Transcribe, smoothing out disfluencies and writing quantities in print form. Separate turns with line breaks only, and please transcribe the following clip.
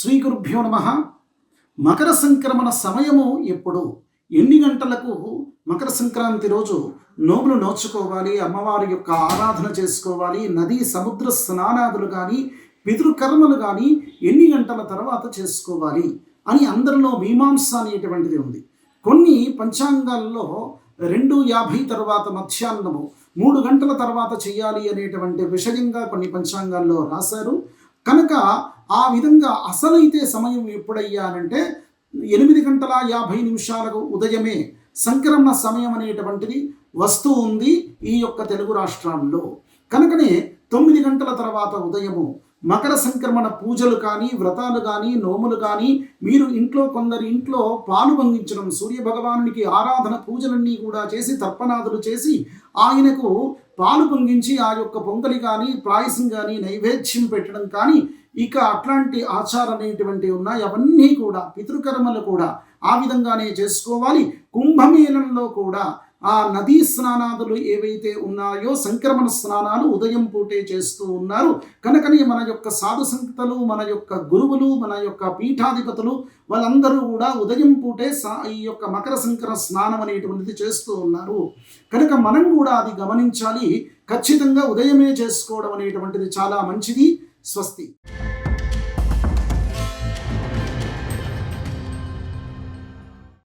శ్రీ గురుభ్యో నమః. మకర సంక్రమణ సమయము ఎప్పుడు, ఎన్ని గంటలకు మకర సంక్రాంతి రోజు నోములు నోచుకోవాలి, అమ్మవారి యొక్క ఆరాధన చేసుకోవాలి, నదీ సముద్ర స్నానాదులు కానీ పితృకర్మలు కానీ ఎన్ని గంటల తర్వాత చేసుకోవాలి అని అందరిలో మీమాంస అనేటువంటిది ఉంది. కొన్ని పంచాంగాల్లో 2:50 తర్వాత మధ్యాహ్నము 3 గంటల తర్వాత చేయాలి అనేటువంటి విషయంగా కొన్ని పంచాంగాల్లో రాశారు. కనుక ఆ విధంగా అసలైతే సమయం ఎప్పుడయ్యానంటే 8:50 ఉదయమే సంక్రమణ సమయం అనేటువంటిది వస్తూ ఉంది ఈ యొక్క తెలుగు రాష్ట్రాల్లో. కనుకనే 9 గంటల తర్వాత ఉదయము మకర సంక్రమణ పూజలు కానీ, వ్రతాలు కానీ, నోములు కానీ, మీరు కొందరి ఇంట్లో పాలు పొంగించడం, సూర్య భగవానునికి ఆరాధన పూజలన్నీ కూడా చేసి తర్పణాదులు చేసి ఆయనకు పాలు పొంగించి ఆ యొక్క పొంగలి కానీ, పాయసం కానీ, నైవేద్యం పెట్టడం కానీ, ఇక అట్లాంటి ఆచారం అనేటువంటివి ఉన్నాయి. అవన్నీ కూడా పితృకర్మలు కూడా ఆ విధంగానే చేసుకోవాలి. కుంభమేళంలో కూడా ఆ నదీ స్నానాదులు ఏవైతే ఉన్నాయో సంక్రమణ స్నానాలు ఉదయం పూటే చేస్తూ ఉన్నారు. కనుకనే మన యొక్క సాధు సంతలు, మన యొక్క గురువులు, మన యొక్క పీఠాధిపతులు వాళ్ళందరూ కూడా ఉదయం పూటే ఈ యొక్క మకర సంక్రమణ స్నానం అనేటువంటిది చేస్తూ ఉన్నారు. కనుక మనం కూడా అది గమనించాలి. ఖచ్చితంగా ఉదయమే చేసుకోవడం అనేటువంటిది చాలా మంచిది. స్వస్తి.